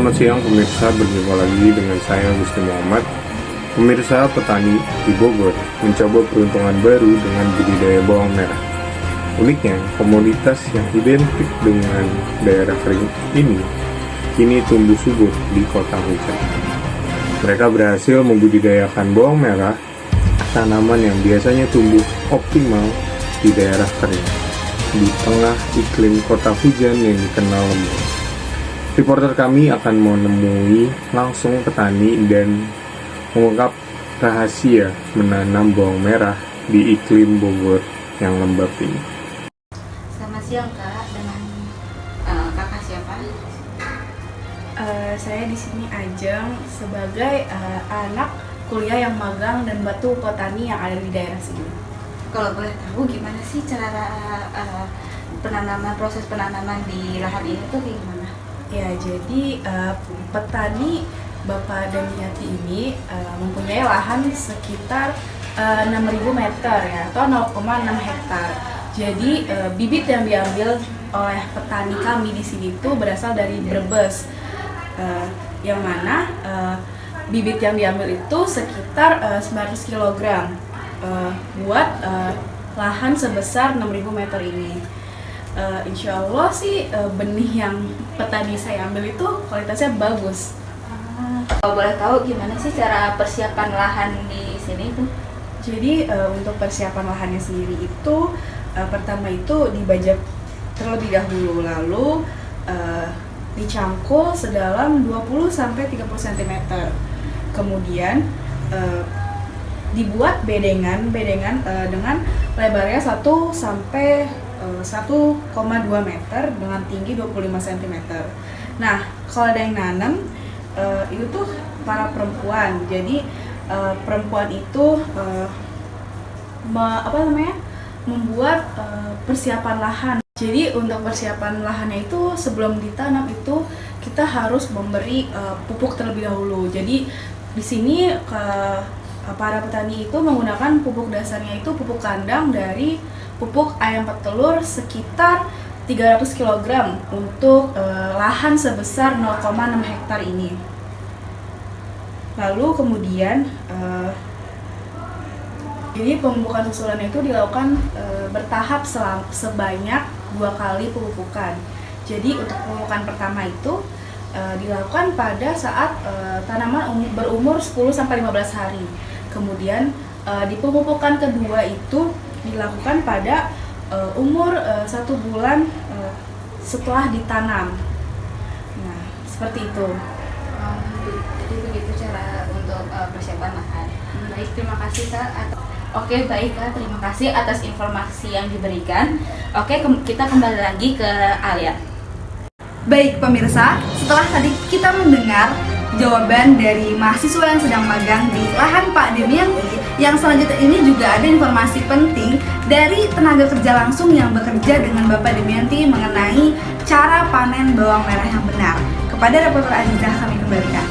Selamat siang pemirsa, berjumpa lagi dengan saya Gusti Muhammad. Pemirsa, petani di Bogor mencoba peruntungan baru dengan budidaya bawang merah. Uniknya, komoditas yang identik dengan daerah kering ini kini tumbuh subur di kota hujan. Mereka berhasil membudidayakan bawang merah, tanaman yang biasanya tumbuh optimal di daerah kering, di tengah iklim kota hujan yang dikenal lembab. Reporter kami akan menemui langsung petani dan mengungkap rahasia menanam bawang merah di iklim Bogor yang lembab ini. Selamat siang Kak, dengan kakak siapa? Saya di sini Ajeng sebagai anak kuliah yang magang dan batu petani yang ada di daerah sini. Kalau boleh tahu gimana sih cara proses penanaman di lahan ini tuh kayak gimana? Ya, jadi petani Bapak Damiati ini mempunyai lahan sekitar 6.000 meter ya, atau 0,6 hektar. Jadi bibit yang diambil oleh petani kami di sini itu berasal dari Brebes, yang mana bibit yang diambil itu sekitar 900 kg buat lahan sebesar 6.000 meter ini. Insya Allah sih benih yang petani saya ambil itu kualitasnya bagus. Kalau boleh tahu gimana sih cara persiapan lahan di sini tuh? Jadi untuk persiapan lahannya sendiri itu pertama itu dibajak terlebih dahulu, lalu dicangkul sedalam 20-30 cm. Kemudian dibuat bedengan dengan lebarnya 1 sampai 1,2 meter dengan tinggi 25 cm. Nah, kalau ada yang nanam itu tuh para perempuan. Jadi perempuan itu membuat persiapan lahan. Jadi untuk persiapan lahannya itu sebelum ditanam itu kita harus memberi pupuk terlebih dahulu. Jadi di sini para petani itu menggunakan pupuk dasarnya itu pupuk kandang dari pupuk ayam petelur sekitar 300 kg untuk lahan sebesar 0,6 hektar ini. Lalu kemudian jadi pemupukan susulan itu dilakukan bertahap sebanyak 2 kali pemupukan. Jadi untuk pemupukan pertama itu dilakukan pada saat tanaman berumur 10-15 hari. Kemudian di pemupukan kedua itu dilakukan pada umur 1 bulan setelah ditanam. Nah, seperti itu. Jadi begitu cara untuk persiapan lahan. Baik, terima kasih Kak. Oke, baik Kak, terima kasih atas informasi yang diberikan. Oke, kita kembali lagi ke Alia. Baik pemirsa, setelah tadi kita mendengar jawaban dari mahasiswa yang sedang magang di lahan Pak Damiati, yang selanjutnya ini juga ada informasi penting dari tenaga kerja langsung yang bekerja dengan Bapak Damiati mengenai cara panen bawang merah yang benar. Kepada reporter Azizah kami kembalikan.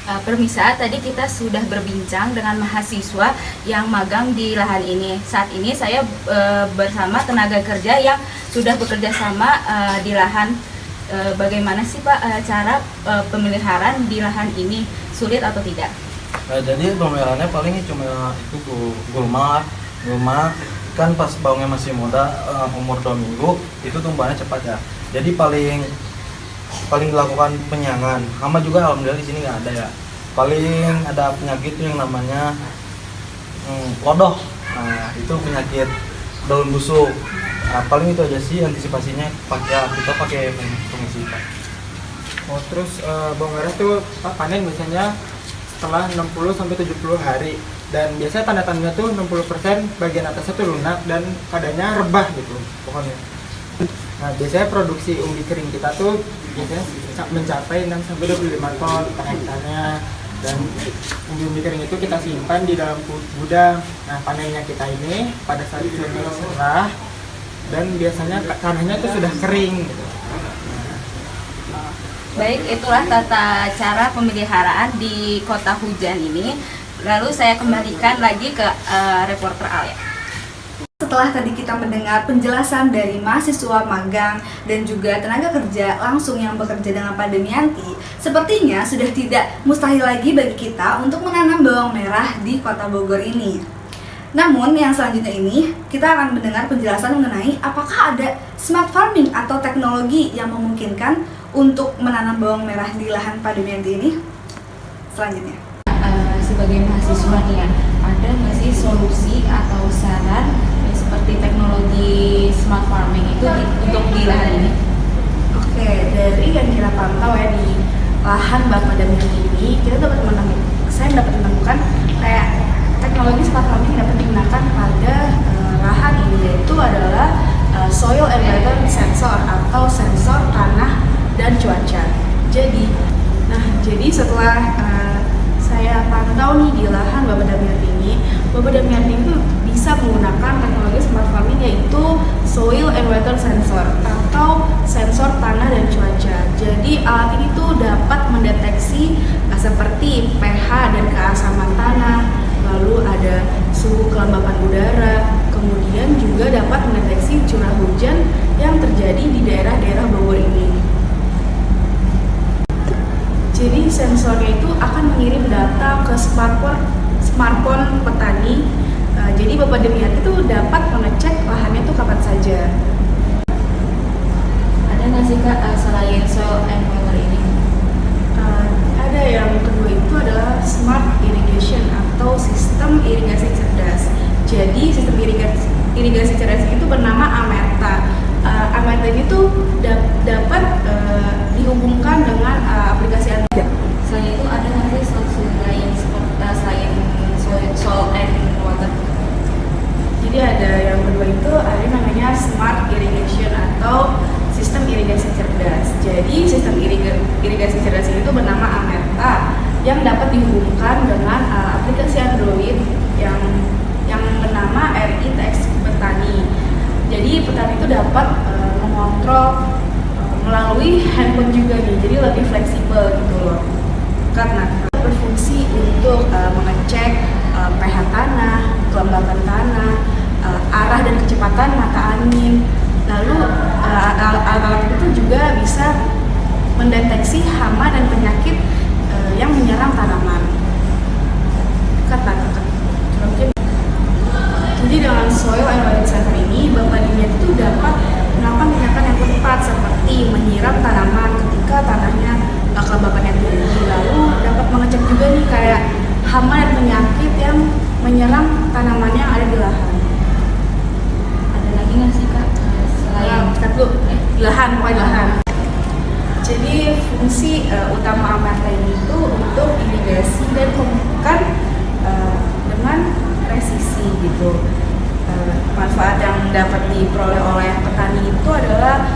Permisa, tadi kita sudah berbincang dengan mahasiswa yang magang di lahan ini. Saat ini saya bersama tenaga kerja yang sudah bekerja sama di lahan. Bagaimana sih Pak cara pemeliharaan di lahan ini, sulit atau tidak? Jadi pemeliharaannya paling cuma itu gulma kan pas bawangnya masih muda, umur 2 minggu itu tumbuhannya cepat ya. Jadi paling dilakukan penyangan. Hama juga alhamdulillah di sini nggak ada ya. Paling ada penyakit yang namanya lodoh. Nah, itu penyakit daun busuk. Nah, paling itu aja sih antisipasinya, kita pakai fungisida. Oh, terus bawang merah tuh panen biasanya setelah 60-70 hari, dan biasanya tanda-tandanya tuh 60% bagian atasnya tuh lunak dan padanya rebah gitu pohonnya. Nah, biasanya produksi umbi kering kita tuh biasanya mencapai 6-25 ton per hektarnya, dan umbi kering itu kita simpan di dalam gudang. Nah, panennya kita ini pada saat jurnal serah, dan biasanya tanahnya itu sudah kering gitu. Baik, itulah tata cara pemeliharaan di kota hujan ini. Lalu saya kembalikan lagi ke reporter Alia. setelah tadi kita mendengar penjelasan dari mahasiswa magang dan juga tenaga kerja langsung yang bekerja dengan Pak Demianti, sepertinya sudah tidak mustahil lagi bagi kita untuk menanam bawang merah di Kota Bogor ini. Namun yang selanjutnya ini kita akan mendengar penjelasan mengenai apakah ada smart farming atau teknologi yang memungkinkan untuk menanam bawang merah di lahan Pak Demianti ini. Selanjutnya. Sebagai mahasiswa nih ya, ada nggak sih solusi atau saran ya, seperti teknologi smart farming itu untuk di lahan ini? Oke, dari yang kita pantau ya di lahan Bapak Demianti ini, saya dapat menemukan kayak teknologi smart farming yang dapat digunakan pada lahan ini, yaitu adalah soil and weather sensor atau sensor tanah dan cuaca. Jadi setelah saya pantau nih di lahan Bapak Demianti ini, Bapak Demianti itu bisa menggunakan teknologi smart farming yaitu soil and weather sensor atau sensor tanah dan cuaca. Jadi alat ini tuh dapat mendeteksi seperti pH dan keasaman tanah, lalu ada suhu kelembapan udara, kemudian juga dapat mendeteksi curah hujan yang terjadi di daerah-daerah Bogor ini. Jadi sensornya itu akan mengirim data ke smartphone petani. Jadi Bapak Demianti itu dapat mengecek lahannya itu kapan saja. Ada nggak sih Kak selain soil and weather ini? Ada yang kedua itu adalah smart irrigation atau sistem irigasi cerdas. Jadi sistem irigasi cerdas itu bernama Amerta. Amerta ini tuh dapat dihubungkan dengan aplikasi Android. Selain itu ada nggak sih solusi lain selain soil and water? Jadi ada yang kedua itu ada namanya smart irrigation atau sistem irigasi cerdas. Jadi sistem irigasi cerdas itu bernama Amerta yang dapat dihubungkan dengan aplikasi Android yang bernama RI Teks Petani. Jadi petani itu dapat mengontrol melalui handphone juga nih, jadi lebih fleksibel gitu loh. Karena berfungsi untuk mengecek pH tanah, kelembapan tanah, arah dan kecepatan mata angin. Lalu alat itu juga bisa mendeteksi hama dan penyakit yang menyerang tanaman. Jadi dengan soil and weather sensor ini, Bapak Demianti itu dapat melakukan tindakan yang tepat seperti menyiram tanaman ketika tanahnya kelembapannya tinggi. Lalu dapat mengecek juga nih kayak hama dan penyakit yang menyerang tanaman yang ada di lahan. Ada lagi nggak sih Kak selain Di lahan. Jadi fungsi utama Amerta ini itu untuk irigasi dan pemupukan dengan presisi gitu. Manfaat yang dapat diperoleh oleh petani itu adalah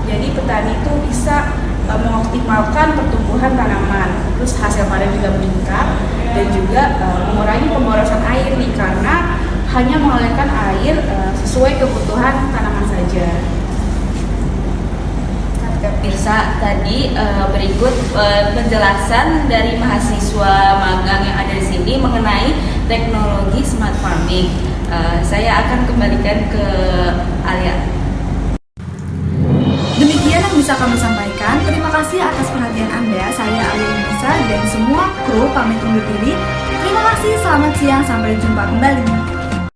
jadi petani itu bisa mengoptimalkan pertumbuhan tanaman, terus hasil panen juga meningkat dan juga mengurangi pemborosan air nih karena hanya mengalirkan air sesuai kebutuhan tanaman saja. Pemirsa, tadi berikut penjelasan dari mahasiswa magang yang ada di sini mengenai teknologi smart farming. Saya akan kembalikan ke Alia. Demikian yang bisa kami sampaikan. Terima kasih atas perhatian Anda. Saya Alia Indonesia dan semua kru pamit undur diri. Terima kasih, selamat siang, sampai jumpa kembali.